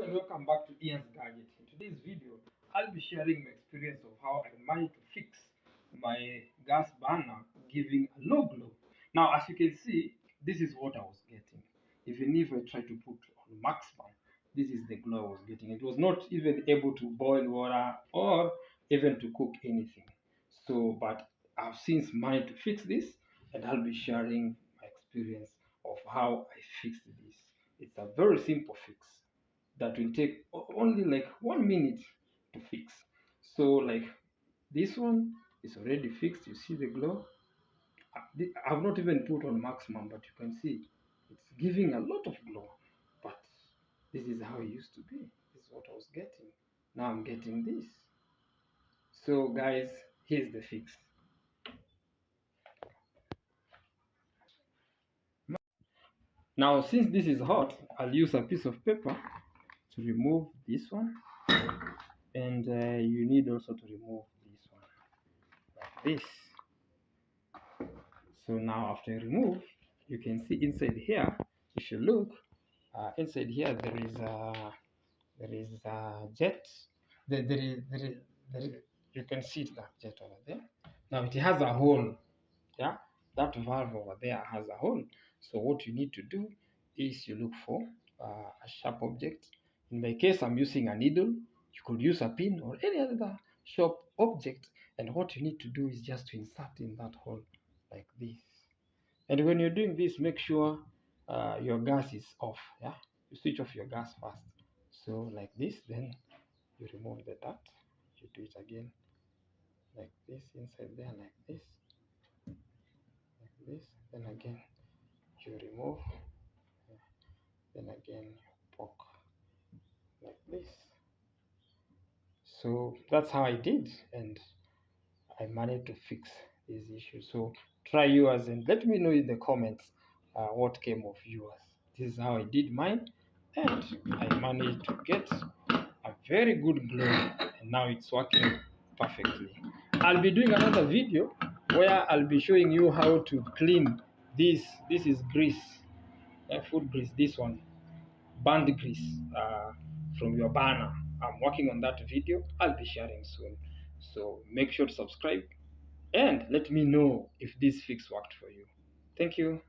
Hello and welcome back to Ian's Gadget. In today's video, I'll be sharing my experience of how I managed to fix my gas burner giving a low glow. Now, as you can see, this is what I was getting. Even if I try to put on maximum, this is the glow I was getting. It was not even able to boil water or even to cook anything. So, but I've since managed to fix this, and I'll be sharing my experience of how I fixed this. It's a very simple fix that will take only like 1 minute to fix. So like this one is already fixed. You see the glow. I've not even put on maximum, but you can see it's giving a lot of glow. But this is how it used to be. This is what I was getting. Now I'm getting this. So guys, here's the fix. Now since this is hot, I'll use a piece of paper to remove this one, and you need also to remove this one like this. So now after you remove, you can see inside here, if you look inside here, there is a jet. There is, you can see that jet over there. Now it has a hole. Yeah, that valve over there has a hole. So what you need to do is you look for a sharp object. In my case, I'm using a needle. You could use a pin or any other sharp object, and what you need to do is just to insert in that hole like this. And when you're doing this, make sure your gas is off. Yeah, you switch off your gas first. So like this, then you remove the dirt. You do it again like this, inside there like this, then again you remove, then again you poke like this. So that's how I did, and I managed to fix this issue. So try yours and let me know in the comments what came of yours. This is how I did mine, and I managed to get a very good glow, and now it's working perfectly. I'll be doing another video where I'll be showing you how to clean this. This is grease, food grease. This one, burnt grease from your burner. I'm working on that video. I'll be sharing soon. So make sure to subscribe and let me know if this fix worked for you. Thank you.